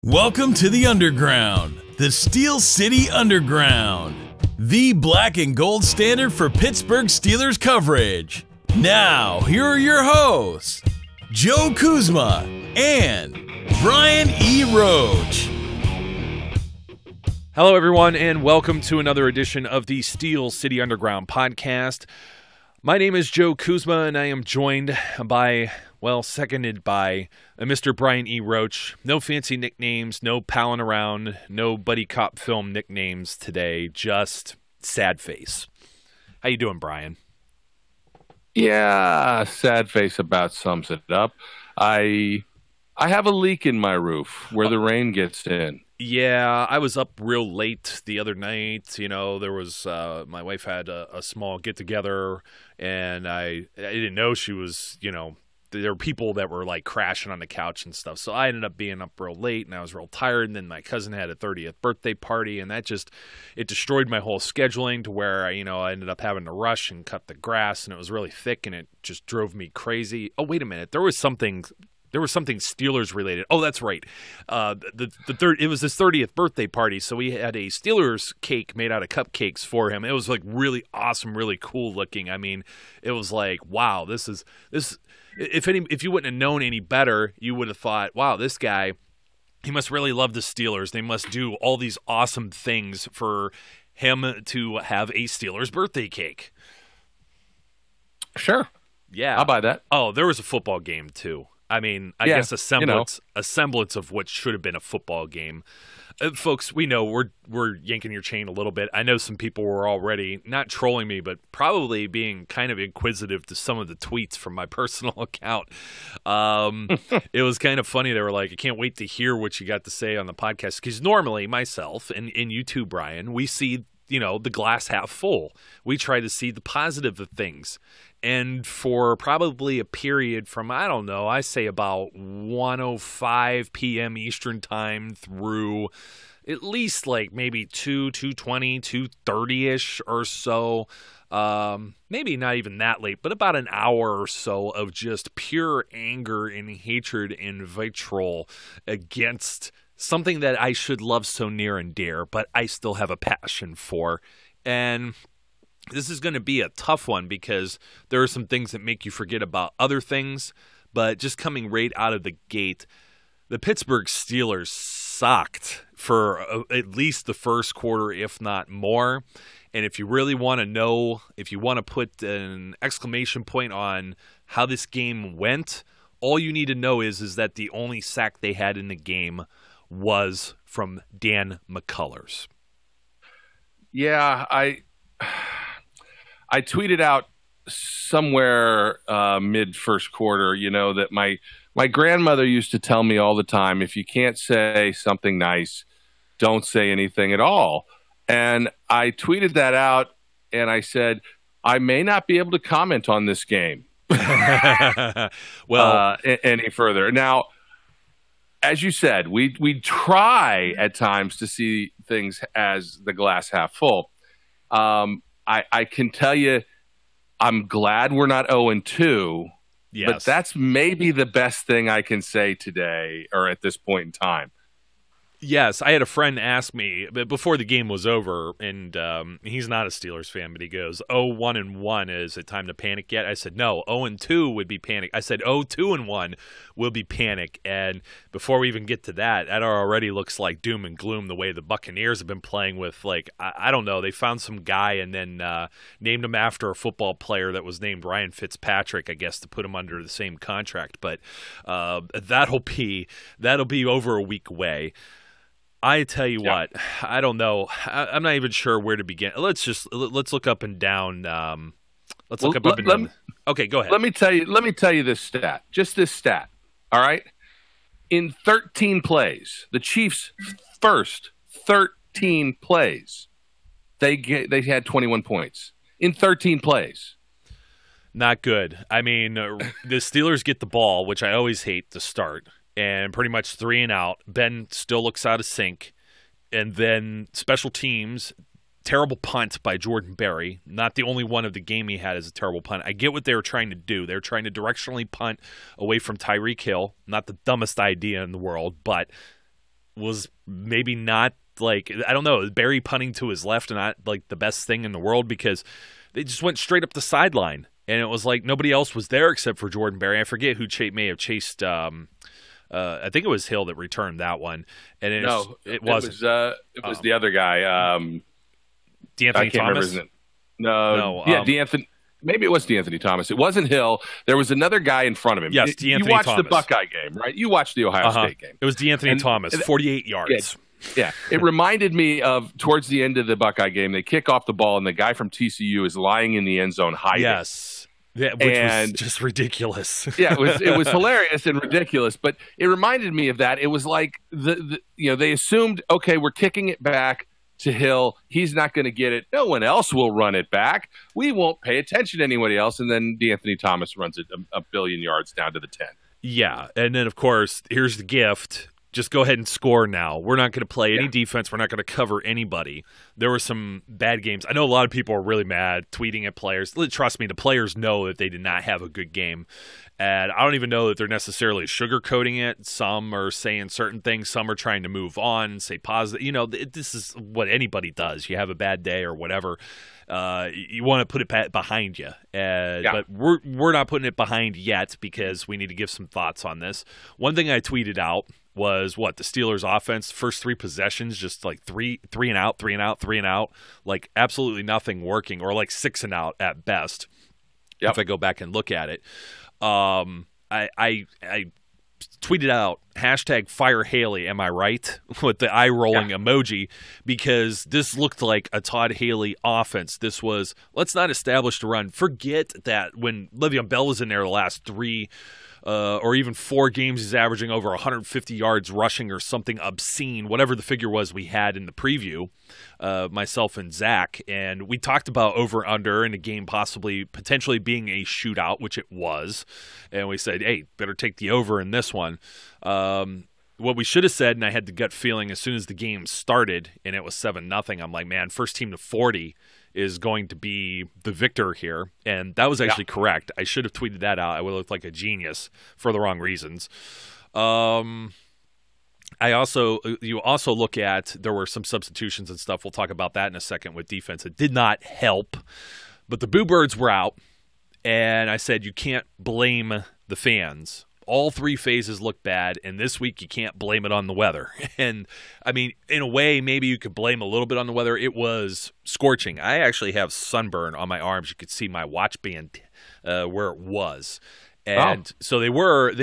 Welcome to the Underground, the Steel City Underground, the black and gold standard for Pittsburgh Steelers coverage. Now, here are your hosts, Joe Kuzma and Brian E. Roach. Hello, everyone, and welcome to another edition of the Steel City Underground podcast. My name is Joe Kuzma, and I am joined by, seconded by Mr. Brian E. Roach. No fancy nicknames, no palling around, no buddy cop film nicknames today, just sad face. How you doing, Brian? Yeah, sad face about sums it up. I have a leak in my roof where the rain gets in. Yeah, I was up real late the other night. You know, there was my wife had a small get together, and I didn't know she was. You know, there were people that were like crashing on the couch and stuff. So I ended up being up real late, and I was real tired. And then my cousin had a 30th birthday party, and it destroyed my whole scheduling to where I ended up having to rush and cut the grass, and it was really thick, and it just drove me crazy. Oh, wait a minute, there was something Steelers related. Oh, that's right. It was his 30th birthday party, so we had a Steelers cake made out of cupcakes for him. It was like really awesome, really cool looking. I mean, it was like, wow, this. If you wouldn't have known any better, you would have thought, wow, this guy, he must really love the Steelers. They must do all these awesome things for him to have a Steelers birthday cake. Sure. Yeah. I'll buy that. Oh, there was a football game too. I mean, I guess a semblance of what should have been a football game. Folks, we know we're yanking your chain a little bit. I know some people were already not trolling me, but probably being kind of inquisitive to some of the tweets from my personal account. It was kind of funny. They were like, I can't wait to hear what you got to say on the podcast. Because normally myself and you too, Brian, we see the glass half full. We try to see the positive of things. And for probably a period from, I say about 1:05 p.m. Eastern time through at least like maybe 2:20, 2:30-ish or so, maybe not even that late, but about an hour or so of just pure anger and hatred and vitriol against something that I should love so near and dear, but I still have a passion for. And this is going to be a tough one because there are some things that make you forget about other things, but just coming right out of the gate, the Pittsburgh Steelers sucked for at least the first quarter, if not more. And if you really want to know, if you want to put an exclamation point on how this game went, all you need to know is that the only sack they had in the game was from Dan McCullers. Yeah, I tweeted out somewhere mid first quarter, that my grandmother used to tell me all the time, if you can't say something nice, don't say anything at all. And I tweeted that out, and I said, I may not be able to comment on this game any further. Now, as you said, we try at times to see things as the glass half full. I can tell you, I'm glad we're not 0-2, yes. But that's maybe the best thing I can say today or at this point in time. Yes, I had a friend ask me before the game was over, and he's not a Steelers fan, but he goes, 1-1, is it time to panic yet? I said, no, 0-2 would be panic. I said, 2-1 will be panic. And before we even get to that already looks like doom and gloom the way the Buccaneers have been playing with, like, I don't know, they found some guy and then named him after a football player that was named Ryan Fitzpatrick, I guess, to put him under the same contract. But that'll be over a week away. I tell you what, I don't know. I'm not even sure where to begin. Let's look up and down. Okay, go ahead. Let me tell you this stat. Just this stat. All right. In 13 plays, the Chiefs' first 13 plays, they had 21 points in 13 plays. Not good. I mean, the Steelers get the ball, which I always hate to start. And pretty much 3 and out. Ben still looks out of sync. And then special teams, terrible punt by Jordan Berry. Not the only one of the game he had as a terrible punt. I get what they were trying to do. They were trying to directionally punt away from Tyreek Hill. Not the dumbest idea in the world, but was maybe not like, I don't know, Barry punting to his left and not like the best thing in the world, because they just went straight up the sideline. And it was like nobody else was there except for Jordan Berry. I forget who may have chased. I think it was Hill that returned that one. And it was the other guy. DeAnthony I can't remember his name. DeAnthony. Maybe it was DeAnthony Thomas. It wasn't Hill. There was another guy in front of him. Yes, DeAnthony Thomas. You watched the Buckeye game, right? You watched the Ohio State game. It was DeAnthony Thomas, 48 yards. Yeah, it reminded me of towards the end of the Buckeye game, they kick off the ball, and the guy from TCU is lying in the end zone hiding. Yes. Yeah, which was just ridiculous. Yeah, it was hilarious and ridiculous, but it reminded me of that. It was like they assumed, okay, we're kicking it back to Hill. He's not going to get it. No one else will run it back. We won't pay attention to anybody else. And then DeAnthony Thomas runs it a billion yards down to the 10. Yeah, and then of course, here's the gift. Just go ahead and score now. We're not going to play any defense. We're not going to cover anybody. There were some bad games. I know a lot of people are really mad, tweeting at players. Trust me, the players know that they did not have a good game. And I don't even know that they're necessarily sugarcoating it. Some are saying certain things. Some are trying to move on, say positive. This is what anybody does. You have a bad day or whatever. You want to put it behind you. But we're not putting it behind yet because we need to give some thoughts on this. One thing I tweeted out was the Steelers offense, first 3 possessions, just like three and out, like absolutely nothing working, or like 6 and out at best. Yep. If I go back and look at it, I tweeted out #Fire Haley. Am I right? With the eye rolling emoji, because this looked like a Todd Haley offense. This was, let's not establish the run. Forget that when Le'Veon Bell was in there the last 3 or even 4 games, he's averaging over 150 yards rushing or something obscene, whatever the figure was we had in the preview, myself and Zach. And we talked about over-under in a game potentially being a shootout, which it was. And we said, hey, better take the over in this one. What we should have said, and I had the gut feeling as soon as the game started and it was 7-0, I'm like, man, first team to 40 is going to be the victor here. And that was actually correct. I should have tweeted that out. I would have looked like a genius for the wrong reasons. You also look at, there were some substitutions and stuff. We'll talk about that in a second with defense. It did not help, but the Boo Birds were out. And I said, you can't blame the fans. All 3 phases look bad, and this week you can't blame it on the weather. And, I mean, in a way, maybe you could blame a little bit on the weather. It was scorching. I actually have sunburn on my arms. You could see my watch band where it was. And so they were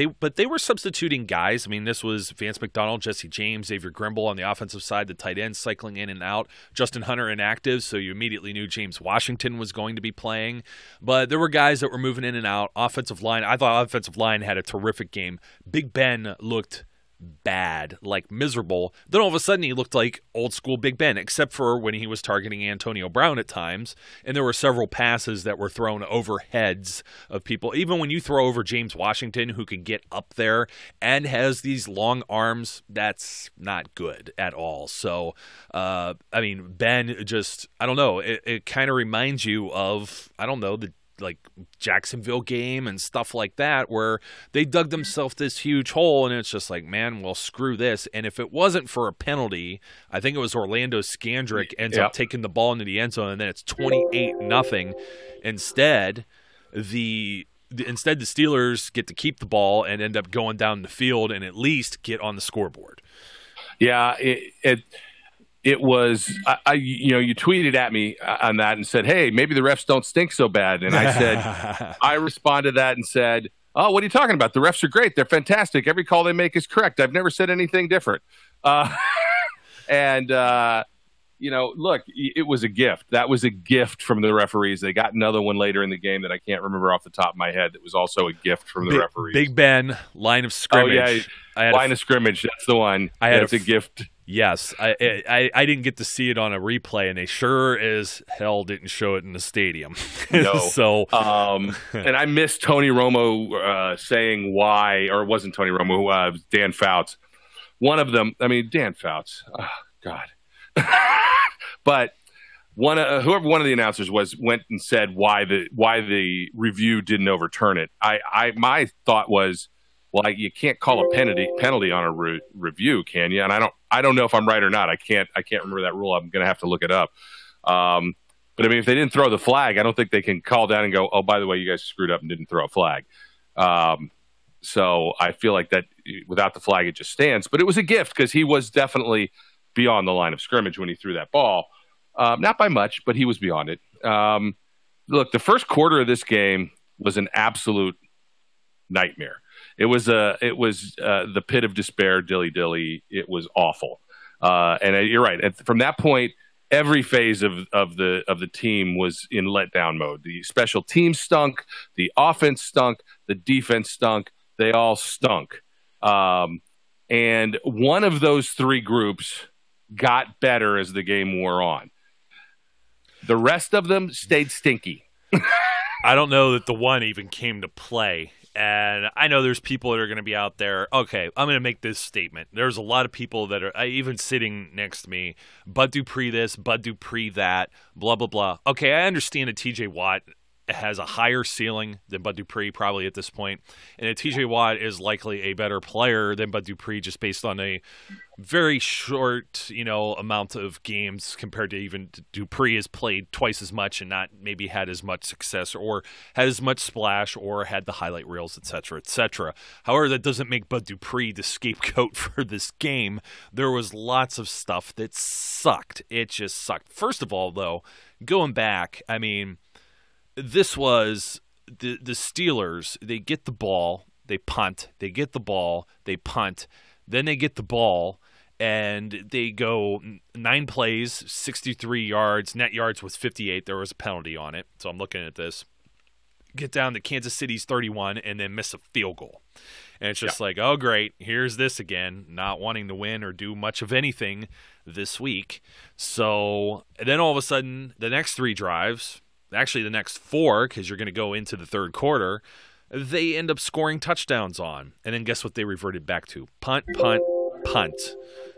substituting guys. I mean, this was Vance McDonald, Jesse James, Xavier Grimble on the offensive side, the tight ends cycling in and out, Justin Hunter inactive, so you immediately knew James Washington was going to be playing. But there were guys that were moving in and out. Offensive line, I thought offensive line had a terrific game. Big Ben looked bad, like miserable. Then all of a sudden he looked like old school Big Ben, except for when he was targeting Antonio Brown at times. And there were several passes that were thrown over heads of people. Even when you throw over James Washington, who can get up there and has these long arms, that's not good at all. So, I mean, Ben just, I don't know, it kind of reminds you of, I don't know, the Jacksonville game and stuff like that, where they dug themselves this huge hole, and it's just like, man, well, screw this. And if it wasn't for a penalty, I think it was Orlando Scandrick ends up taking the ball into the end zone, and then it's 28-0. Instead, the Steelers get to keep the ball and end up going down the field and at least get on the scoreboard. Yeah, It was, you tweeted at me on that and said, hey, maybe the refs don't stink so bad. And I said, I responded to that and said, oh, what are you talking about? The refs are great. They're fantastic. Every call they make is correct. I've never said anything different. Look, it was a gift. That was a gift from the referees. They got another one later in the game that I can't remember off the top of my head. That was also a gift from the referees. Big Ben, line of scrimmage. Oh, yeah, line of scrimmage. That's the one. That's a gift. Yes, I didn't get to see it on a replay, and they sure as hell didn't show it in the stadium. No. So, and I missed Tony Romo saying why, or it wasn't Tony Romo, it was Dan Fouts. One of them, Dan Fouts. Oh, God. But whoever one of the announcers went and said why the review didn't overturn it. My thought was, well, you can't call a penalty on a review, can you? And I don't know if I'm right or not. I can't remember that rule. I'm going to have to look it up. But I mean, if they didn't throw the flag, I don't think they can call down and go, oh, by the way, you guys screwed up and didn't throw a flag. So I feel like that without the flag, it just stands. But it was a gift because he was definitely beyond the line of scrimmage when he threw that ball. Not by much, but he was beyond it. Look, the first quarter of this game was an absolute nightmare. It was the pit of despair, dilly. It was awful. And you're right. From that point, every phase of the team was in letdown mode. The special teams stunk. The offense stunk. The defense stunk. They all stunk. And one of those three groups got better as the game wore on. The rest of them stayed stinky. I don't know that the one even came to play. And I know there's people that are going to be out there. Okay, I'm going to make this statement. There's a lot of people that are even sitting next to me. Bud Dupree this, Bud Dupree that, blah, blah, blah. Okay, I understand that TJ Watt has a higher ceiling than Bud Dupree probably at this point. And that TJ Watt is likely a better player than Bud Dupree just based on a very short, amount of games compared to even Dupree has played twice as much and not maybe had as much success or had as much splash or had the highlight reels, et cetera, et cetera. However, that doesn't make Bud Dupree the scapegoat for this game. There was lots of stuff that sucked. It just sucked. First of all, though, going back, I mean, this was the Steelers. They get the ball, they punt. They get the ball, they punt. Then they get the ball, and they go 9 plays, 63 yards. Net yards was 58. There was a penalty on it. So I'm looking at this. Get down to Kansas City's 31 and then miss a field goal. And it's just like, oh, great, here's this again, not wanting to win or do much of anything this week. So then all of a sudden, the next 3 drives, actually the next 4, because you're going to go into the third quarter, they end up scoring touchdowns on. And then guess what they reverted back to? Punt, punt, punt.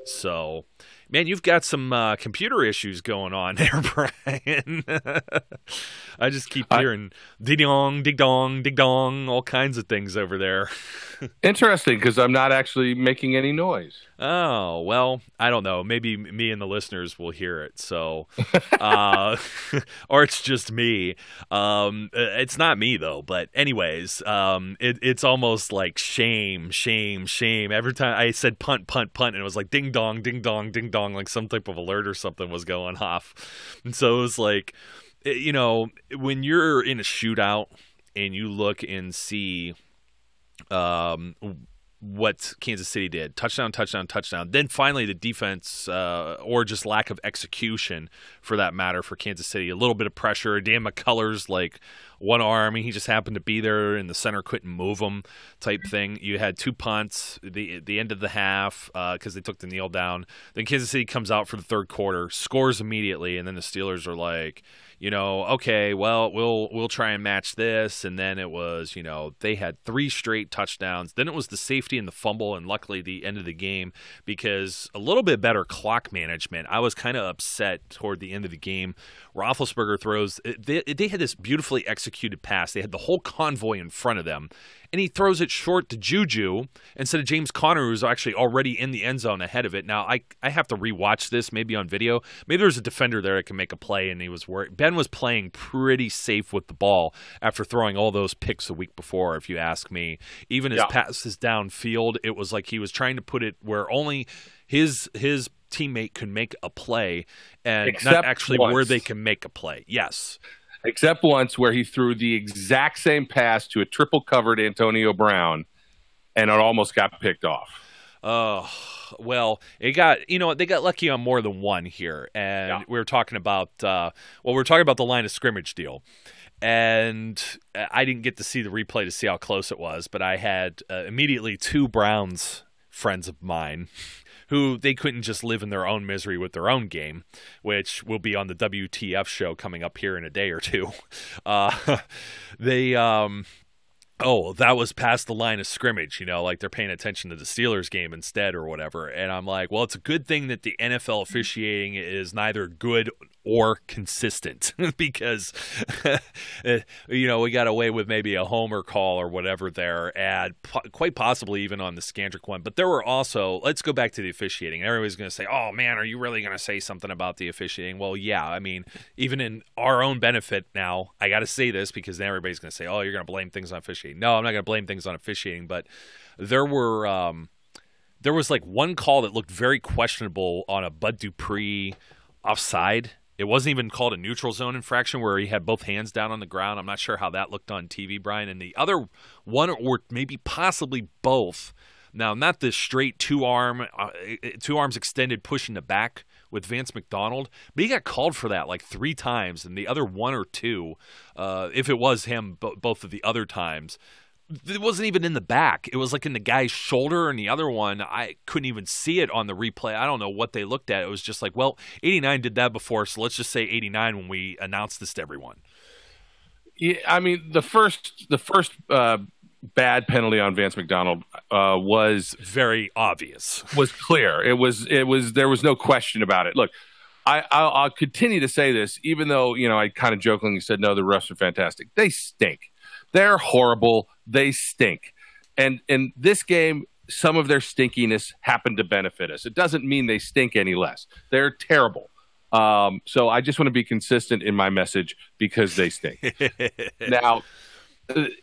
So, man, you've got some computer issues going on there, Brian. I just keep hearing ding-dong, ding-dong, ding-dong, all kinds of things over there. Interesting, because I'm not actually making any noise. Oh, well, I don't know. Maybe me and the listeners will hear it. So, or it's just me. It's not me, though. But anyways, it's almost like shame. Every time I said punt, punt, punt, and it was like ding-dong, ding-dong, ding-dong, like some type of alert or something was going off. And so it was like, when you're in a shootout and you look and see what Kansas City did, touchdown, then finally the defense or just lack of execution for that matter for Kansas City, a little bit of pressure. Dan McCullers, like one arm, he just happened to be there and the center couldn't move him type thing. You had 2 punts the end of the half because they took the kneel down. Then Kansas City comes out for the third quarter, scores immediately, and then the Steelers are like, okay, well, we'll try and match this. And then it was, they had 3 straight touchdowns. Then it was the safety and the fumble, and luckily the end of the game because a little bit better clock management. I was kind of upset toward the end of the game. Roethlisberger throws. They had this beautifully executed pass. They had the whole convoy in front of them, and he throws it short to Juju instead of James Conner, who's actually already in the end zone ahead of it. Now, I have to rewatch this maybe on video. Maybe there's a defender there that can make a play, and he was worried. Ben was playing pretty safe with the ball after throwing all those picks a week before, if you ask me. Even his passes downfield, it was like he was trying to put it where only his teammate could make a play and not actually where they can make a play. Yes. Except once where he threw the exact same pass to a triple-covered Antonio Brown, and it almost got picked off. Oh, well, they got lucky on more than one here. And we were talking about, the line of scrimmage deal. And I didn't get to see the replay to see how close it was, but I had immediately 2 Browns friends of mine who they couldn't just live in their own misery with their own game, which will be on the WTF show coming up here in a day or 2. That was past the line of scrimmage, like they're paying attention to the Steelers game instead or whatever. And I'm like, well, it's a good thing that the NFL officiating is neither good or consistent because, we got away with maybe a homer call or whatever there, and quite possibly even on the Scandrick one. But there were also, let's go back to the officiating. Everybody's going to say, oh, man, are you really going to say something about the officiating? Well, yeah. I mean, even in our own benefit now, I got to say this because then everybody's going to say, oh, you're going to blame things on officiating. No, I'm not going to blame things on officiating, but there was like one call that looked very questionable on a Bud Dupree offside. It wasn't even called a neutral zone infraction where he had both hands down on the ground. I'm not sure how that looked on TV, Brian. And the other one, or maybe possibly both, now not the straight two arms extended push in the back with Vance McDonald, but he got called for that like 3 times. And the other 1 or 2, if it was him, both of the other times, it wasn't even in the back. It was like in the guy's shoulder, and the other one, I couldn't even see it on the replay. I don't know what they looked at. It was just like, well, 89 did that before, so let's just say 89 when we announce this to everyone. Yeah, I mean, the first bad penalty on Vance McDonald was very obvious. Was clear. It was. There was no question about it. Look, I'll continue to say this, even though I kind of jokingly said no, the refs are fantastic. They stink. They're horrible. They stink. And in this game, some of their stinkiness happened to benefit us. It doesn't mean they stink any less. They're terrible. So I just want to be consistent in my message because they stink. Now, Bud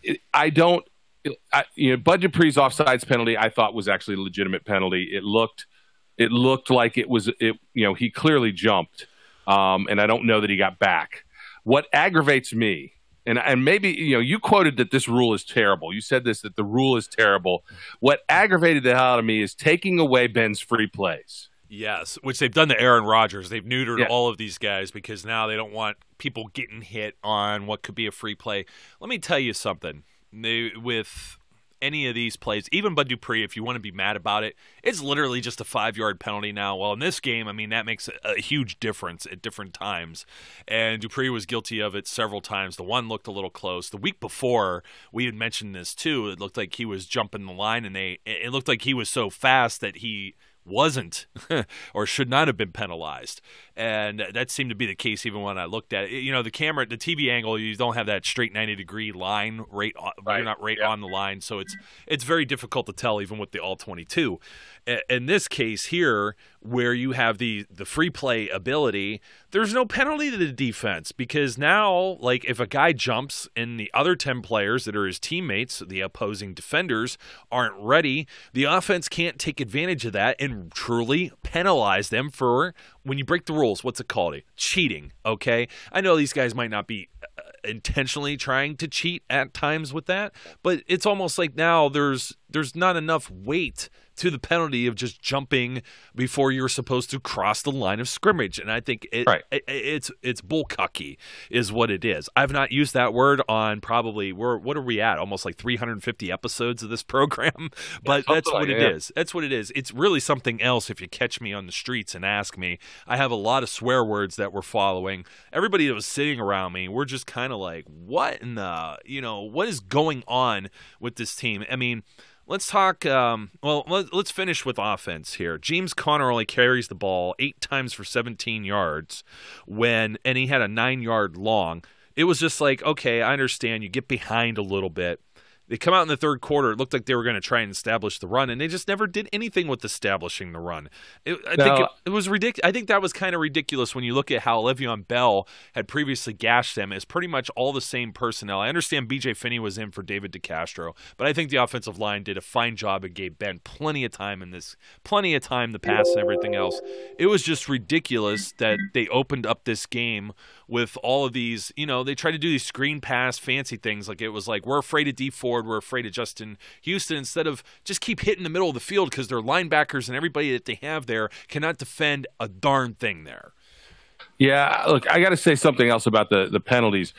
Dupree's offsides penalty I thought was actually a legitimate penalty. It looked like it was. He clearly jumped, and I don't know that he got back. What aggravates me. And maybe, you quoted that this rule is terrible. You said that the rule is terrible. What aggravated the hell out of me is taking away Ben's free plays. Yes, which they've done to Aaron Rodgers. They've neutered all of these guys because now they don't want people getting hit on what could be a free play. Let me tell you something. With any of these plays, even Bud Dupree, if you want to be mad about it, it's literally just a 5-yard penalty now. Well, in this game, I mean, that makes a huge difference at different times. And Dupree was guilty of it several times. The one looked a little close. The week before, we had mentioned this too. It looked like he was jumping the line, and it looked like he was so fast that he wasn't or should not have been penalized. And that seemed to be the case even when I looked at it. The camera, the TV angle, you don't have that straight 90-degree line right. You're not on the line, so it's very difficult to tell even with the all-22. In this case here, where you have the free play ability, there's no penalty to the defense because now, like, if a guy jumps and the other 10 players that are his teammates, the opposing defenders, aren't ready, the offense can't take advantage of that and truly penalize them for when you break the rules. What's it called? Cheating, okay? I know these guys might not be intentionally trying to cheat at times with that, but it's almost like now there's not enough weight to the penalty of just jumping before you're supposed to cross the line of scrimmage. And I think it's bullcucky is what it is. I've not used that word on probably, what are we at? Almost like 350 episodes of this program. But that's what it is. That's what it is. It's really something else if you catch me on the streets and ask me. I have a lot of swear words that we're following. Everybody that was sitting around me, we're just kind of like, what in the, what is going on with this team? I mean, let's talk, let's finish with offense here. James Conner only carries the ball 8 times for 17 yards and he had a 9-yard long. It was just like, okay, I understand you get behind a little bit. They come out in the third quarter. It looked like they were going to try and establish the run, and they just never did anything with establishing the run. I think it was ridiculous. I think that was kind of ridiculous when you look at how Le'Veon Bell had previously gashed them. It's pretty much all the same personnel. I understand B.J. Finney was in for David DeCastro, but I think the offensive line did a fine job and gave Ben plenty of time to pass and everything else. It was just ridiculous that they opened up this game with all of these, they tried to do these screen pass fancy things. Like it was like, we're afraid of D Ford, we're afraid of Justin Houston, instead of just keep hitting the middle of the field because their linebackers and everybody that they have there cannot defend a darn thing there. Yeah, look, I got to say something else about the penalties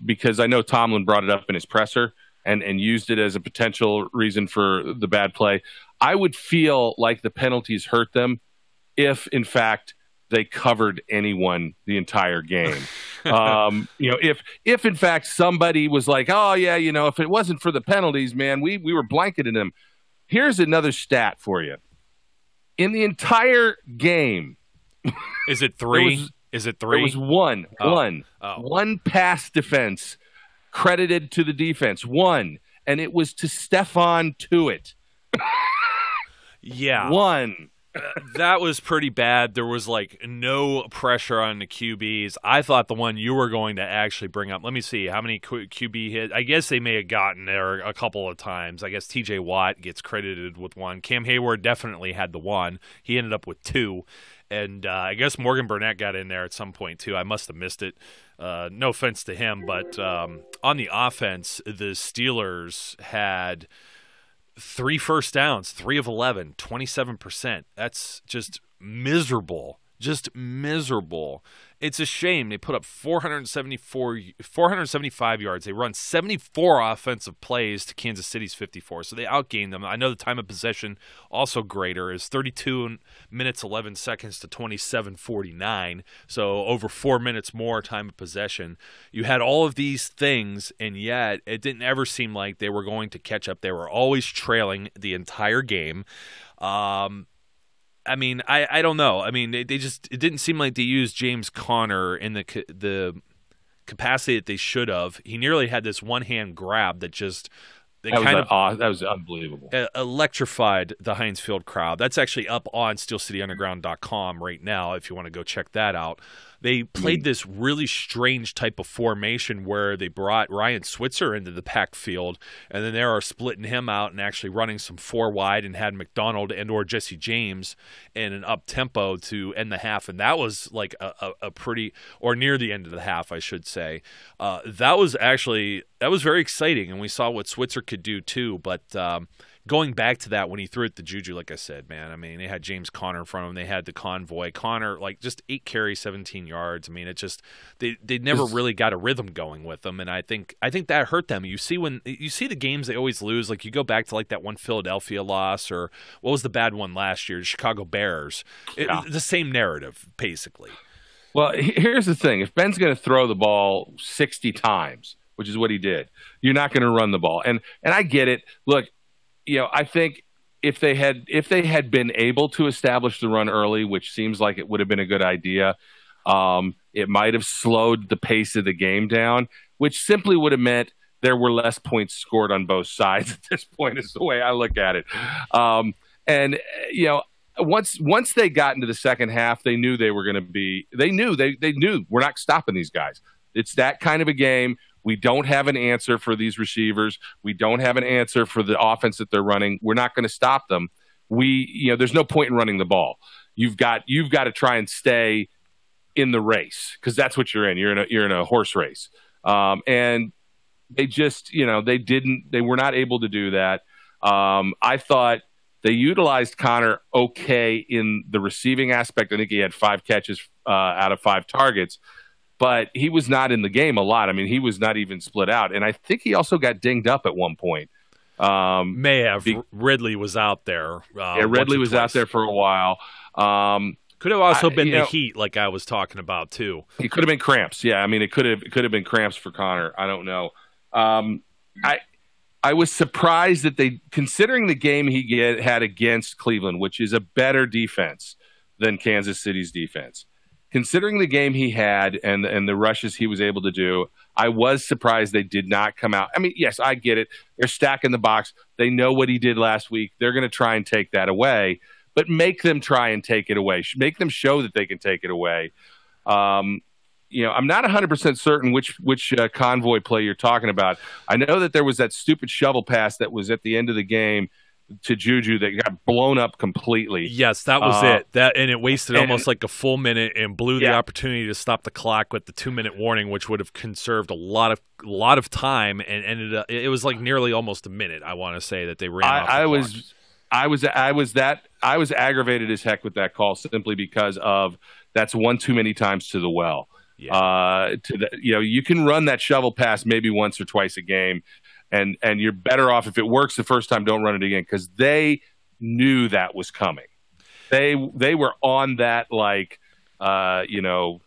because I know Tomlin brought it up in his presser and used it as a potential reason for the bad play. I would feel like the penalties hurt them if, in fact, they covered anyone the entire game. If in fact somebody was like, oh yeah, if it wasn't for the penalties, man, we were blanketing them. Here's another stat for you. In the entire game, is it 3? Is it 3? There was one pass defense credited to the defense. One. And it was to Stephon Tuitt. Yeah. One. That was pretty bad. There was like no pressure on the QBs. I thought the one you were going to actually bring up, let me see how many QB hits. I guess they may have gotten there a couple of times. I guess TJ Watt gets credited with one. Cam Hayward definitely had the one. He ended up with 2. And I guess Morgan Burnett got in there at some point too. I must have missed it. No offense to him, but on the offense, the Steelers had 3 first downs, 3 of 11, 27%. That's just miserable. Just miserable. It's a shame. They put up 475 yards. They run 74 offensive plays to Kansas City's 54. So they outgained them. I know the time of possession also greater is 32 minutes 11 seconds to 27:49. So over 4 minutes more time of possession. You had all of these things, and yet it didn't ever seem like they were going to catch up. They were always trailing the entire game. I mean, I don't know. I mean, it didn't seem like they used James Conner in the capacity that they should have. He nearly had this one-hand grab that just that was unbelievable. Electrified the Heinz Field crowd. That's actually up on SteelCityUnderground.com right now if you want to go check that out. They played this really strange type of formation where they brought Ryan Switzer into the backfield, and then they are splitting him out and actually running some 4 wide and had McDonald and or Jesse James in an up-tempo to end the half. And that was like a pretty – or near the end of the half, I should say. That was very exciting, and we saw what Switzer could do too. But going back to that, when he threw it to Juju, like I said, man, I mean, they had James Conner in front of him. They had the convoy. Conner, like, just 8 carries, 17 yards. I mean, it just they never really got a rhythm going with them, and I think that hurt them. You see the games they always lose. Like, you go back to like that one Philadelphia loss, or what was the bad one last year? The Chicago Bears. The same narrative, basically. Well, here's the thing: if Ben's going to throw the ball 60 times, which is what he did, you're not going to run the ball. And I get it. Look. I think if they had been able to establish the run early, which seems like it would have been a good idea, it might have slowed the pace of the game down, which simply would have meant there were less points scored on both sides at this point, is the way I look at it. Once they got into the second half, they knew they were going to be. They knew we're not stopping these guys. It's that kind of a game. We don't have an answer for these receivers. We don't have an answer for the offense that they're running. We're not going to stop them. There's no point in running the ball. You've got to try and stay in the race, because that's what you're in. You're in a horse race. And they just, they were not able to do that. I thought they utilized Conner okay in the receiving aspect. I think he had 5 catches out of 5 targets. But he was not in the game a lot. I mean, he was not even split out. And I think he also got dinged up at one point. May have. Ridley was out there. Ridley was out there for a while. Could have also been the heat, like I was talking about, too. It could have been cramps. Yeah, I mean, it could have been cramps for Conner. I don't know. I was surprised that considering the game he had against Cleveland, which is a better defense than Kansas City's defense, considering the game he had and the rushes he was able to do, I was surprised they did not come out. I mean, yes, I get it. They're stacking the box. They know what he did last week. They're going to try and take that away, but make them try and take it away. Make them show that they can take it away. I'm not 100% certain which convoy play you're talking about. I know that there was that stupid shovel pass that was at the end of the game to Juju that got blown up completely. Yes, that was it. And it wasted almost like a full minute and blew the opportunity to stop the clock with the 2-minute warning, which would have conserved a lot of time, and ended up. It was like nearly almost a minute. I want to say that they ran. I was aggravated as heck with that call, simply because of that's one too many times to the well. Yeah. You can run that shovel pass maybe once or twice a game. And you're better off if it works the first time, don't run it again, because they knew that was coming. They were on that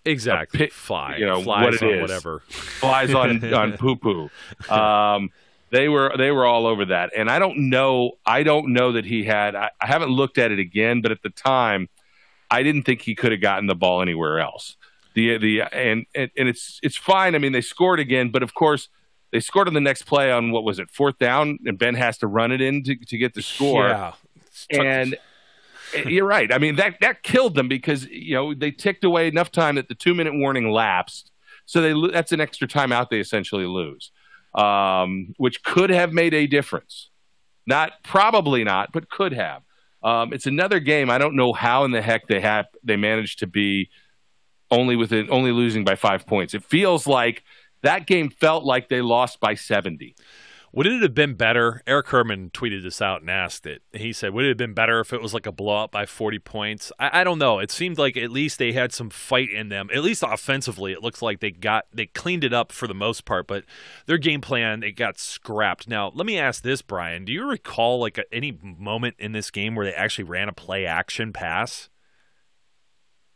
exactly flies what it on is, whatever flies on poo poo. They were all over that, and I don't know that he had. I haven't looked at it again, but at the time, I didn't think he could have gotten the ball anywhere else. And it's fine. I mean, they scored again, but of course they scored on the next play on, what was it, 4th down, and Ben has to run it in to get the score. Yeah. And you're right. I mean, that killed them because, they ticked away enough time that the 2-minute warning lapsed. So that's an extra timeout they essentially lose, which could have made a difference. Probably not, but could have. It's another game. I don't know how in the heck they managed to be only losing by 5 points. It feels like that game felt like they lost by 70. Would it have been better? Eric Herman tweeted this out and asked it. He said, would it have been better if it was like a blowout by 40 points? I don't know. It seemed like at least they had some fight in them. At least offensively, it looks like they cleaned it up for the most part, but their game plan, it got scrapped. Now, let me ask this, Brian. Do you recall like any moment in this game where they actually ran a play action pass?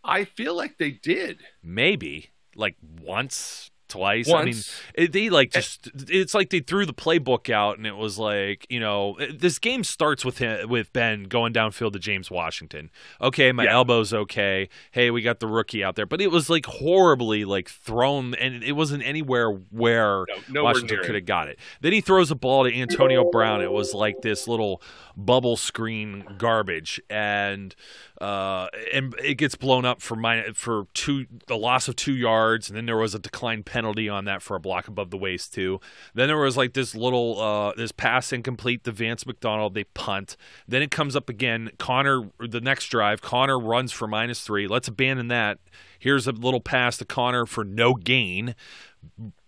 I feel like they did. Maybe. Like once, twice. I mean, it's like they threw the playbook out and it was like, this game starts with Ben going downfield to James Washington. Okay, my elbow's okay. Hey, we got the rookie out there. But it was like horribly like thrown, and it wasn't anywhere where Washington could have got it. Then he throws a ball to Antonio Brown. It was like this little bubble screen garbage, and it gets blown up for the loss of 2 yards, and then there was a declined penalty on that for a block above the waist too. Then there was like this little this pass incomplete to Vance McDonald. They punt. Then it comes up again. The next drive, Connor runs for -3. Let's abandon that. Here's a little pass to Connor for no gain.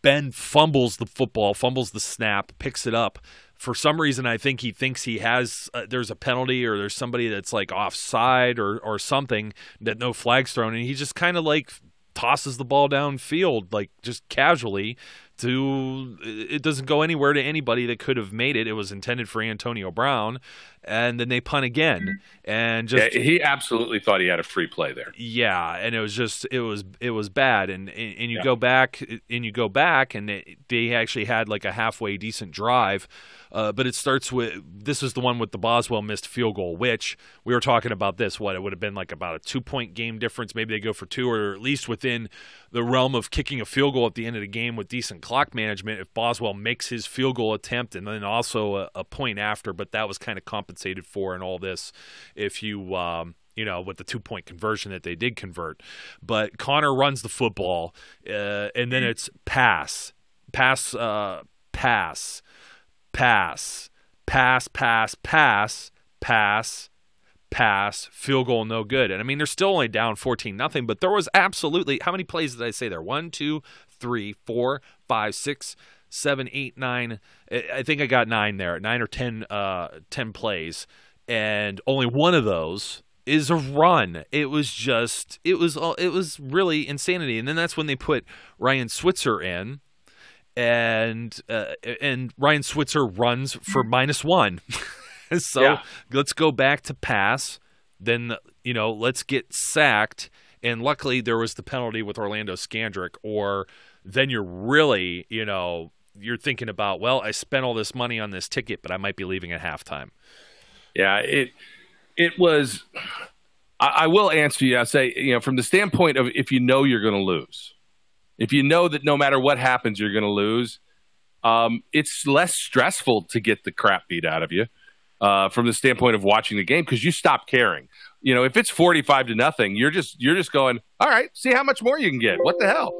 Ben fumbles the football, fumbles the snap, picks it up. For some reason, I think he thinks he has there's a penalty or there's somebody that's like offside or something, that no flag's thrown, and he just kind of like tosses the ball downfield like just casually. It doesn't go anywhere to anybody that could have made it. It was intended for Antonio Brown, and then they punt again, and he absolutely thought he had a free play there. Yeah, and it was bad, and you go back and they actually had like a halfway decent drive, but it starts with, this is the one with the Boswell missed field goal, which we were talking about this. It would have been like about a 2-point game difference. Maybe they go for 2, or at least within the realm of kicking a field goal at the end of the game with decent clock management if Boswell makes his field goal attempt, and then also a point after. But that was kind of compensated for in all this if you with the 2-point conversion that they did convert. But Connor runs the football, and then it's pass, field goal, no good. And I mean, they're still only down 14-0, but there was absolutely, how many plays did I say there? 1, 2, 3, 4, 5, 6, 7, 8, 9. I think I got 9 there, 9 or 10 plays. And only one of those is a run. It was really insanity. And then that's when they put Ryan Switzer in, and Ryan Switzer runs for -1. So let's go back to pass. Then, let's get sacked. And luckily there was the penalty with Orlando Scandrick, or then you're really, you're thinking about, well, I spent all this money on this ticket, but I might be leaving at halftime. Yeah, it was. I will answer you. I say, from the standpoint of, if you're going to lose, if you know that no matter what happens you're going to lose, it's less stressful to get the crap beat out of you from the standpoint of watching the game, because you stop caring. If it's 45-0, you're just going, all right, see how much more you can get. What the hell?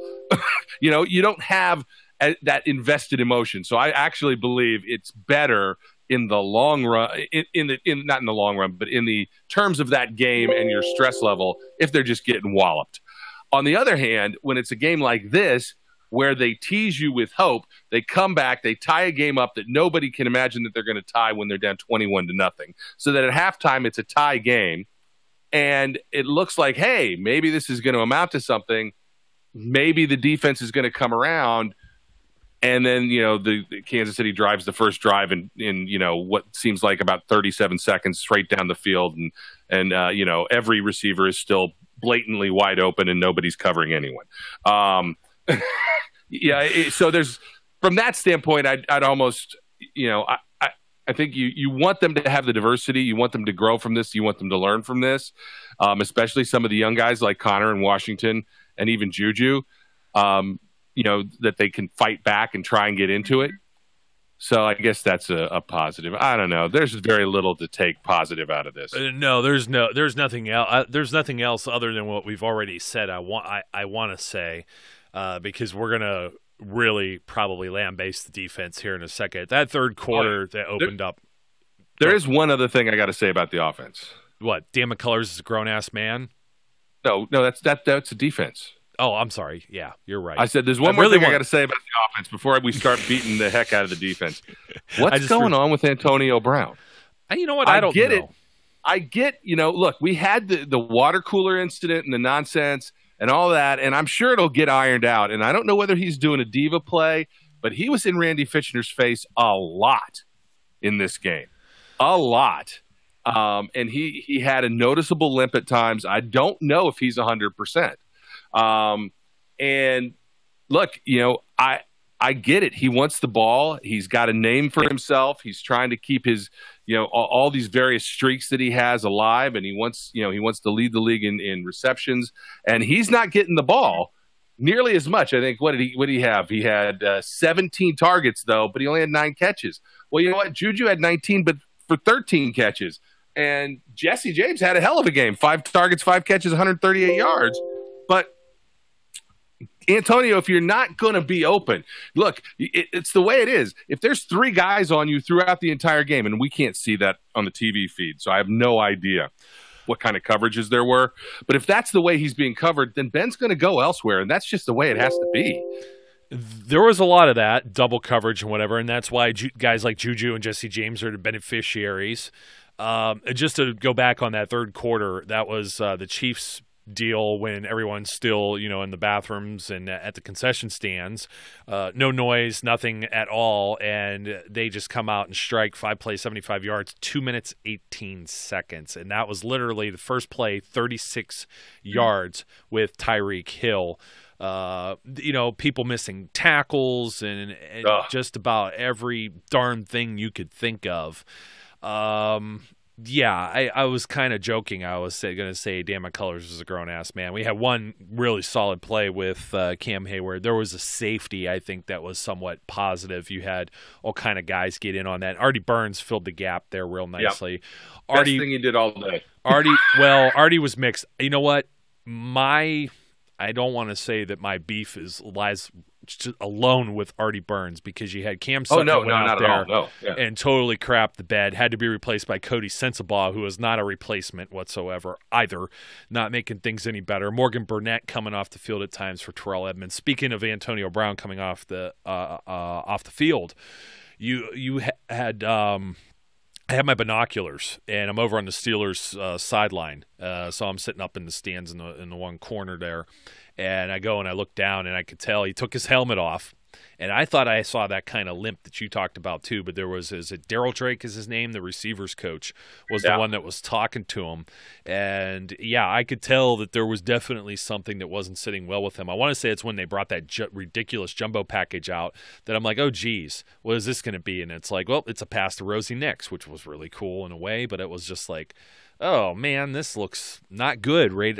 You don't have that invested emotion. So I actually believe it's better in the long run, not in the long run, but in the terms of that game and your stress level, if they're just getting walloped. On the other hand, when it's a game like this, where they tease you with hope, they come back, they tie a game up that nobody can imagine that they're going to tie when they're down 21-0. So that at halftime, it's a tie game, and it looks like, hey, maybe this is going to amount to something. Maybe the defense is going to come around. And then, the Kansas City drives the first drive in what seems like about 37 seconds straight down the field. And every receiver is still blatantly wide open and nobody's covering anyone. So there's, from that standpoint, I'd almost, I think you want them to have the diversity. You want them to grow from this. You want them to learn from this, especially some of the young guys like Connor and Washington. and even Juju, that they can fight back and try and get into it. So I guess that's a positive. I don't know. There's very little to take positive out of this. No, there's nothing else. There's nothing else other than what we've already said. I want to say, because we're gonna really probably lambaste the defense here in a second. That third quarter that opened up. There is one other thing I got to say about the offense. What? Dan McCullers is a grown ass man. No, that's a defense. Oh, I'm sorry. Yeah, you're right. I said there's one more thing I got to say about the offense before we start beating the heck out of the defense. What's going on with Antonio Brown? You know what? I don't get it. I get, look, we had the water cooler incident and the nonsense and all that, and I'm sure it'll get ironed out. And I don't know whether he's doing a diva play, but he was in Randy Fitchner's face a lot in this game. A lot. And he had a noticeable limp at times. I don't know if he's 100%. And look, I get it. He wants the ball. He's got a name for himself. He's trying to keep his, all these various streaks that he has alive. And he wants to lead the league in receptions, and he's not getting the ball nearly as much. I think, what did he have? He had 17 targets though, but he only had 9 catches. Well, you know what? Juju had 19, but for 13 catches. And Jesse James had a hell of a game. 5 targets, 5 catches, 138 yards. But Antonio, if you're not going to be open, look, it's the way it is. If there's 3 guys on you throughout the entire game, and we can't see that on the TV feed, so I have no idea what kind of coverages there were. But if that's the way he's being covered, then Ben's going to go elsewhere, and that's just the way it has to be. There was a lot of that, double coverage and whatever, and that's why guys like Juju and Jesse James are the beneficiaries. Just to go back on that third quarter, that was the Chiefs' deal when everyone's still, in the bathrooms and at the concession stands. No noise, nothing at all, and they just come out and strike 5 plays, 75 yards, 2 minutes, 18 seconds. And that was literally the first play, 36 yards with Tyreek Hill. People missing tackles and just about every darn thing you could think of. I was kind of joking. I was going to say Dan McCullers was a grown-ass man. We had one really solid play with Cam Hayward. There was a safety, I think, that was somewhat positive. You had all kind of guys get in on that. Artie Burns filled the gap there real nicely. Yep. Best thing he did all day. Artie was mixed. You know what? I don't want to say that my beef lies alone with Artie Burns, because you had Cam Sutton went out there and totally crapped the bed, had to be replaced by Cody Sensabaugh, who is not a replacement whatsoever either, not making things any better. Morgan Burnett coming off the field at times for Terrell Edmonds. Speaking of Antonio Brown coming off the field, you had I have my binoculars, and I'm over on the Steelers sideline. So I'm sitting up in the stands in the one corner there. And I go and I look down, and I could tell he took his helmet off. And I thought I saw that kind of limp that you talked about too, but there was, is it Daryl Drake is his name? The receivers coach was the one that was talking to him. And yeah, I could tell that there was definitely something that wasn't sitting well with him. I want to say it's when they brought that ridiculous jumbo package out that I'm like, oh geez, what is this going to be? And it's like, well, it's a pass to Rosie Nix, which was really cool in a way, but it was just like, oh man, this looks not good right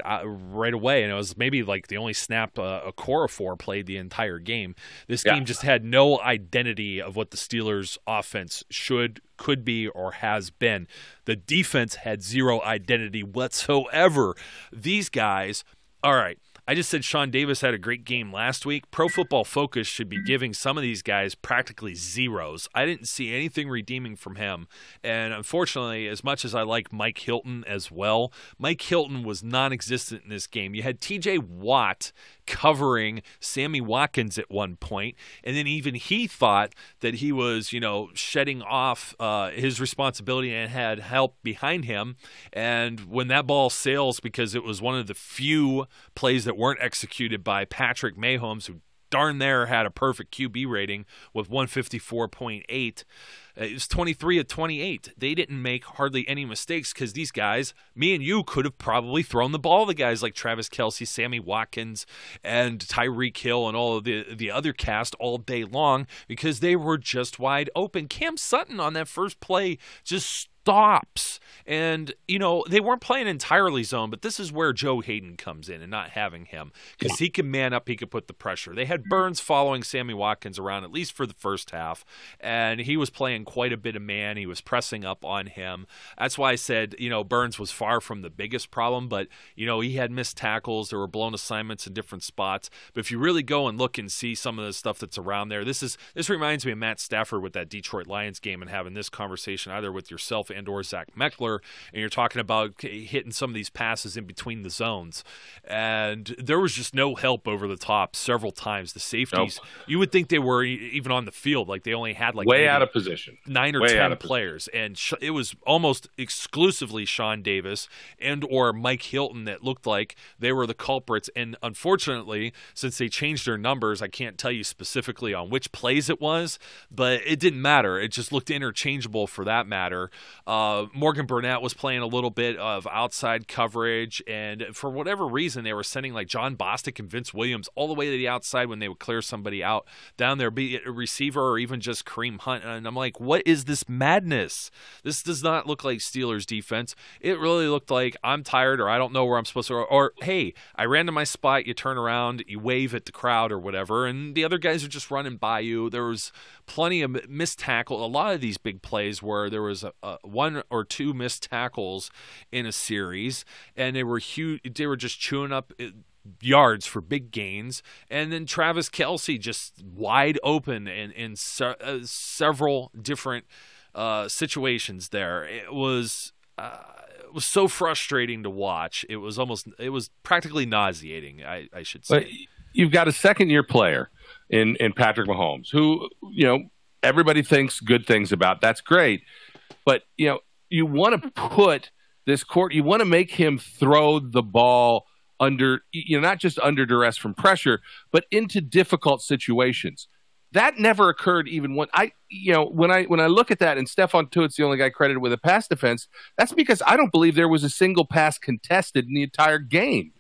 away. And it was maybe like the only snap Okorafor played the entire game. This game just had no identity of what the Steelers' offense could be, or has been. The defense had zero identity whatsoever. These guys, all right. I just said Sean Davis had a great game last week. Pro Football Focus should be giving some of these guys practically zeros. I didn't see anything redeeming from him. And unfortunately, as much as I like Mike Hilton as well, Mike Hilton was non-existent in this game. You had TJ Watt covering Sammy Watkins at one point, and then even he thought that he was, shedding off his responsibility and had help behind him. And when that ball sails, because it was one of the few plays that weren't executed by Patrick Mahomes, who darn there had a perfect QB rating with 154.8. It was 23 of 28. They didn't make hardly any mistakes because these guys, me and you, could have probably thrown the ball to guys like Travis Kelce, Sammy Watkins, and Tyreek Hill and all of the other cast all day long because they were just wide open. Cam Sutton on that first play just stops. And, they weren't playing entirely zone, but this is where Joe Hayden comes in and not having him because he can man up, he could put the pressure. They had Burns following Sammy Watkins around at least for the first half, and he was playing quite a bit of man. He was pressing up on him. That's why I said, Burns was far from the biggest problem, but, he had missed tackles. There were blown assignments in different spots. But if you really go and look and see some of the stuff that's around there, this reminds me of Matt Stafford with that Detroit Lions game and having this conversation either with yourself and or Zach Meckler, and you're talking about hitting some of these passes in between the zones. And there was just no help over the top several times. The safeties, you would think they were even on the field, like they only had way out of position, 9 or 10 players. And it was almost exclusively Sean Davis and or Mike Hilton that looked like they were the culprits. And unfortunately, since they changed their numbers, I can't tell you specifically on which plays it was, but it didn't matter. It just looked interchangeable for that matter. Morgan Burnett was playing a little bit of outside coverage, and for whatever reason, they were sending like John Bostic and Vince Williams all the way to the outside when they would clear somebody out down there, be it a receiver or even just Kareem Hunt. And I'm like, what is this madness? This does not look like Steelers defense. It really looked like I'm tired or I don't know where I'm supposed to, or hey, I ran to my spot, you turn around, you wave at the crowd or whatever, and the other guys are just running by you. There was plenty of missed tackle. A lot of these big plays where there was one or two missed tackles in a series, and they were huge. They were just chewing up yards for big gains. And then Travis Kelce just wide open in several different situations there. It was so frustrating to watch. It was practically nauseating, I should say. But you've got a second-year player in Patrick Mahomes, who, everybody thinks good things about. That's great. But, you want to put this court, you want to make him throw the ball under, not just under duress from pressure, but into difficult situations. That never occurred even when I look at that, and Stephon Tuitt's the only guy credited with a pass defense, that's because I don't believe there was a single pass contested in the entire game.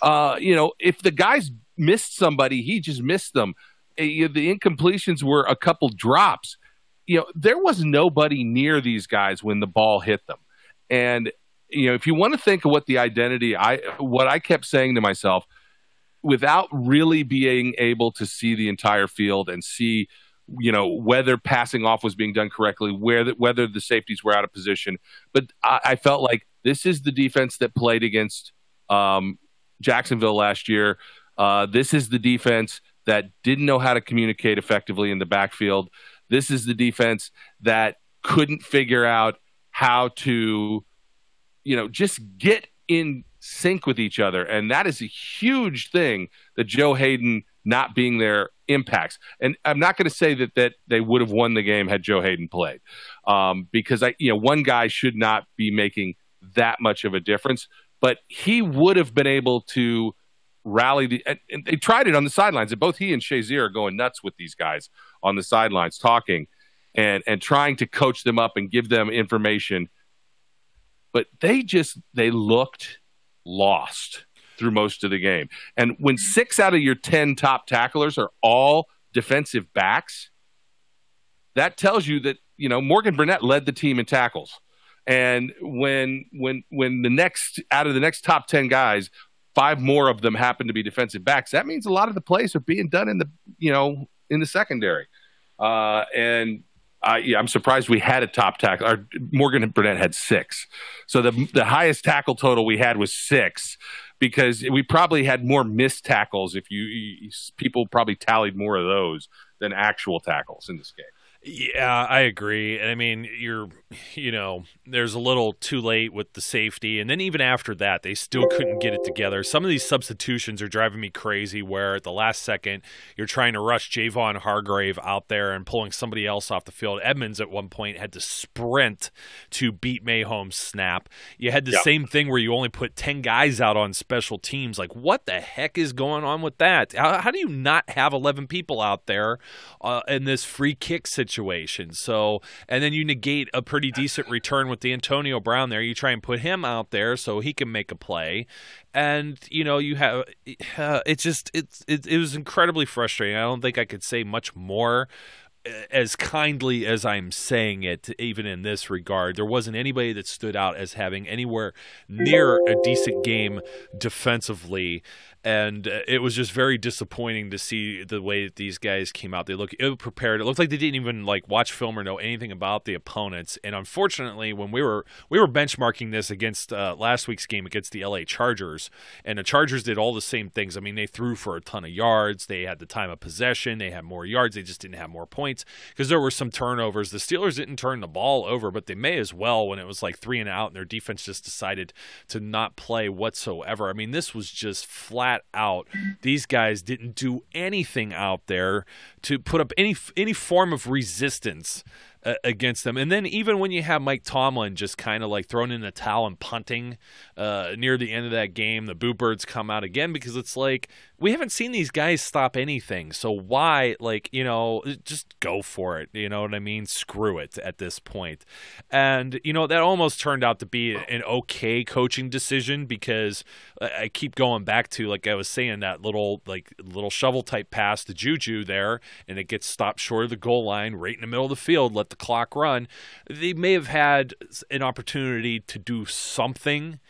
If the guys missed somebody, he just missed them. The incompletions were a couple drops. There was nobody near these guys when the ball hit them. And, if you want to think of what the identity, what I kept saying to myself, without really being able to see the entire field and see, whether passing off was being done correctly, whether the safeties were out of position. But I felt like this is the defense that played against Jacksonville last year. This is the defense that didn't know how to communicate effectively in the backfield. This is the defense that couldn't figure out how to, just get in sync with each other. And that is a huge thing that Joe Hayden not being there impacts. And I'm not going to say that they would have won the game had Joe Hayden played, because one guy should not be making that much of a difference, but he would have been able to rally and they tried it on the sidelines, and both he and Shazier are going nuts with these guys on the sidelines talking and trying to coach them up and give them information. But they looked lost through most of the game. And when 6 out of your 10 top tacklers are all defensive backs, that tells you that, Morgan Burnett led the team in tackles. And when the next out of the next top 10 guys, 5 more of them happen to be defensive backs, that means a lot of the plays are being done in the secondary. I'm surprised we had a top tackle. Morgan Burnett had 6. So the highest tackle total we had was 6, because we probably had more missed tackles. People probably tallied more of those than actual tackles in this game. Yeah, I agree. And I mean, there's a little too late with the safety. And then even after that, they still couldn't get it together. Some of these substitutions are driving me crazy, where at the last second, you're trying to rush Javon Hargrave out there and pulling somebody else off the field. Edmonds at one point had to sprint to beat Mahomes' snap. You had the same thing where you only put 10 guys out on special teams. Like, what the heck is going on with that? How do you not have 11 people out there in this free kick situation? situation. So, and then you negate a pretty decent return with the Antonio Brown there. You try and put him out there so he can make a play. And, you have it was incredibly frustrating. I don't think I could say much more as kindly as I'm saying it, even in this regard. There wasn't anybody that stood out as having anywhere near a decent game defensively. And it was just very disappointing to see the way that these guys came out. They looked ill-prepared. It looked like they didn't even watch film or know anything about the opponents. And unfortunately, when we were benchmarking this against last week's game against the LA Chargers, and the Chargers did all the same things. I mean, they threw for a ton of yards. They had the time of possession. They had more yards. They just didn't have more points because there were some turnovers. The Steelers didn't turn the ball over, but they may as well when it was 3 and out, and their defense just decided to not play whatsoever. I mean, this was just flat out. These guys didn't do anything out there to put up any form of resistance against them. And then even when you have Mike Tomlin just kind of thrown in the towel and punting near the end of that game, the boo birds come out again because it's we haven't seen these guys stop anything. So why, just go for it. You know what I mean? Screw it at this point. And, that almost turned out to be an okay coaching decision because I keep going back to, I was saying, that little shovel type pass to Juju there, and it gets stopped short of the goal line right in the middle of the field, let the clock run. They may have had an opportunity to do something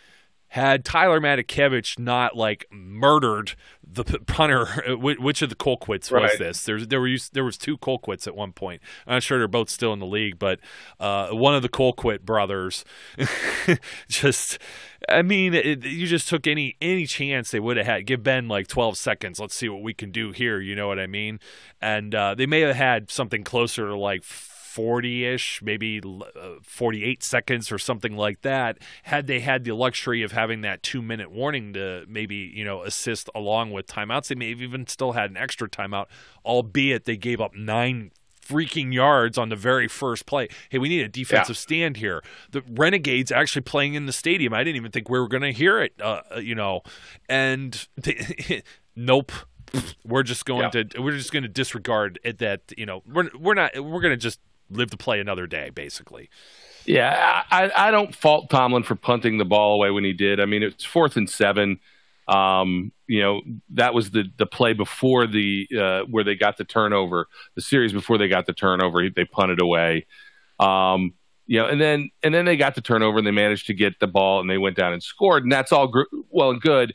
had Tyler Matakevich not murdered the punter. Which of the Colquitts was this? There was 2 Colquitts at one point. I'm not sure they're both still in the league, but one of the Colquitt brothers you just took any chance they would have had. Give Ben 12 seconds. Let's see what we can do here. You know what I mean? And they may have had something closer to 40-ish, maybe 48 seconds or something like that, had they had the luxury of having that 2-minute warning to maybe, assist along with timeouts. They may have even still had an extra timeout, albeit they gave up 9 freaking yards on the very first play. Hey, we need a defensive stand here. The Renegades actually playing in the stadium. I didn't even think we were going to hear it, and nope. We're just going to disregard it that, we're going to just live to play another day, basically. Yeah, I don't fault Tomlin for punting the ball away when he did. I mean, it's 4th and 7. That was the play before where they got the turnover, the series before they got the turnover, they punted away. And then they got the turnover and they managed to get the ball and they went down and scored, and that's all well and good.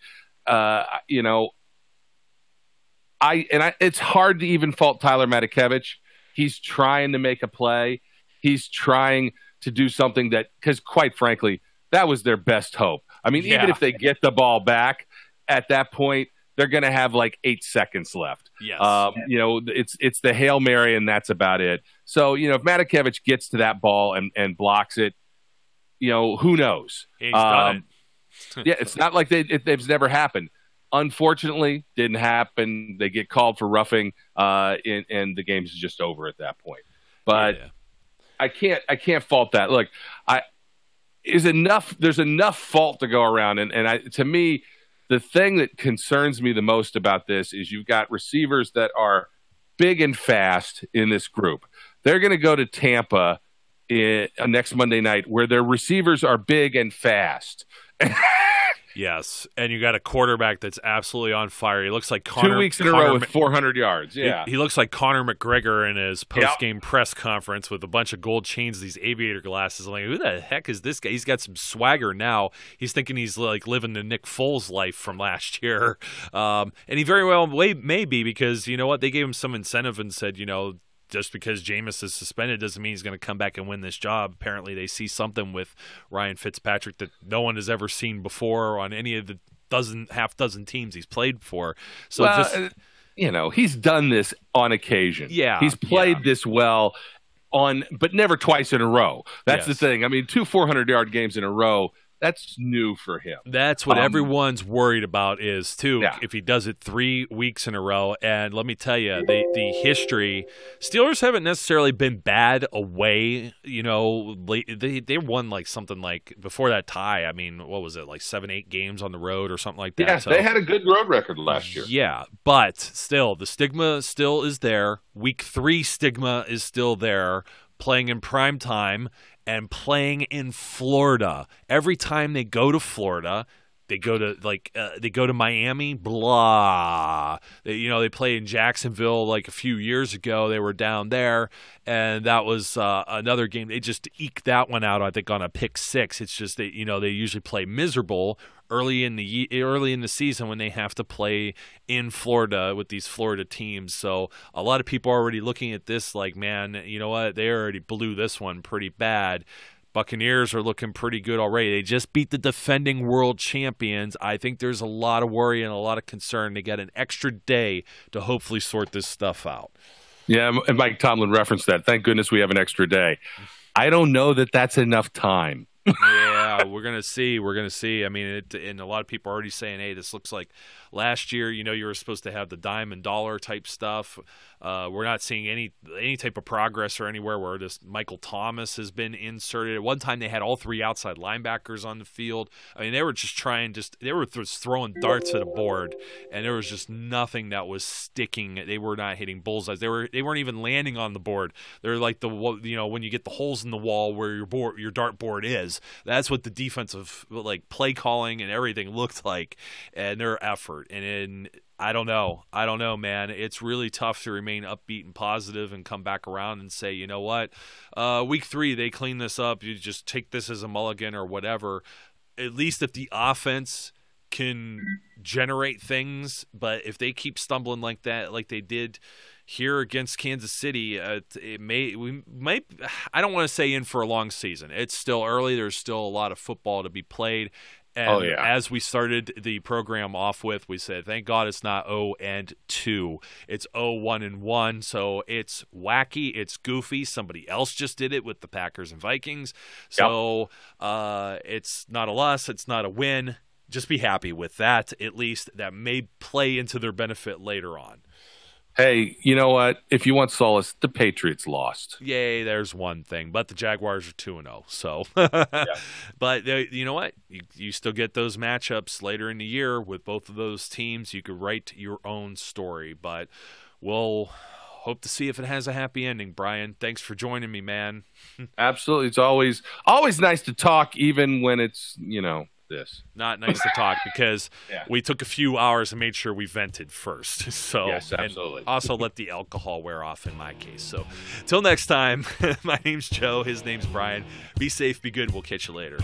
It's hard to even fault Tyler Matakevich. He's trying to make a play. He's trying to do something because quite frankly, that was their best hope. I mean, even if they get the ball back at that point, they're going to have 8 seconds left. Yes. It's the Hail Mary and that's about it. So, if Matakevich gets to that ball and blocks it, who knows? He's done it. Yeah, it's not like it's never happened. Unfortunately, didn't happen. They get called for roughing, and the game's just over at that point. But I can't fault that. Look, there's enough fault to go around, and to me, the thing that concerns me the most about this is you've got receivers that are big and fast in this group. They're going to go to Tampa next Monday night, where their receivers are big and fast. Yes, and you got a quarterback that's absolutely on fire. He looks like Connor. 2 weeks in a row with 400 yards. Yeah, he looks like Conor McGregor in his post-game press conference with a bunch of gold chains, these aviator glasses. I'm like, who the heck is this guy? He's got some swagger now. He's thinking he's living the Nick Foles life from last year, and he very well may be, because you know what? They gave him some incentive and said, just because Jameis is suspended doesn't mean he's going to come back and win this job. Apparently they see something with Ryan Fitzpatrick that no one has ever seen before on any of the half dozen teams he's played for. So he's done this on occasion. Yeah. He's played this well but never twice in a row. That's the thing. I mean, 2 400-yard games in a row That's new for him. That's what everyone's worried about is, too, if he does it 3 weeks in a row. And let me tell you, the history, Steelers haven't necessarily been bad away. You know, they won like something like, before that tie, I mean, what was it, like 7-8 games on the road or something like that? Yeah, so, they had a good road record last year. Yeah, but still, the stigma still is there. Week 3 stigma is still there. Playing in prime time and playing in Florida. Every time they go to Florida, they go to Miami, blah. They played in Jacksonville like a few years ago. They were down there, and that was another game. They just eked that one out, I think, on a pick 6. It's just they usually play miserable early in the season when they have to play in Florida with these Florida teams. So a lot of people are already looking at this like, man, you know what? They already blew this one pretty bad. Buccaneers are looking pretty good already. They just beat the defending world champions. I think there's a lot of worry and a lot of concern. They got an extra day to hopefully sort this stuff out. Yeah, and Mike Tomlin referenced that. Thank goodness we have an extra day. I don't know that that's enough time. Yeah, we're gonna see. I mean, and a lot of people are already saying, "Hey, this looks like last year. You were supposed to have the dime and dollar type stuff. We're not seeing any type of progress or anywhere where this Michael Thomas has been inserted. At one time, they had all 3 outside linebackers on the field. I mean, they were just throwing darts at a board, and there was just nothing that was sticking. They were not hitting bullseyes. They weren't even landing on the board. They're like when you get the holes in the wall where your dart board is. That's what the defensive play calling and everything looked like, and their effort. And I don't know, man. It's really tough to remain upbeat and positive and come back around and say, you know what, week 3 they clean this up. You just take this as a mulligan or whatever. At least if the offense can generate things, but if they keep stumbling like that, like they did here against Kansas City, I don't want to say in for a long season. It's still early. There's still a lot of football to be played. And as we started the program off with, we said, thank God it's not 0-2. It's 0-1-1. So it's wacky. It's goofy. Somebody else just did it with the Packers and Vikings. So it's not a loss. It's not a win. Just be happy with that, at least. That may play into their benefit later on. Hey, you know what? If you want solace, the Patriots lost. Yay, there's one thing. But the Jaguars are 2-0. So, But you know what? You still get those matchups later in the year with both of those teams. You could write your own story. But we'll hope to see if it has a happy ending. Brian, thanks for joining me, man. Absolutely. It's always nice to talk, even when it's, this. Not nice to talk because we took a few hours and made sure we vented first. So, yes, absolutely. And also let the alcohol wear off in my case. So till next time, my name's Joe. His name's Brian. Be safe, be good. We'll catch you later.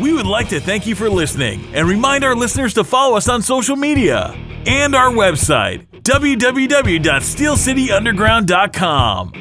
We would like to thank you for listening and remind our listeners to follow us on social media and our website, www.steelcityunderground.com.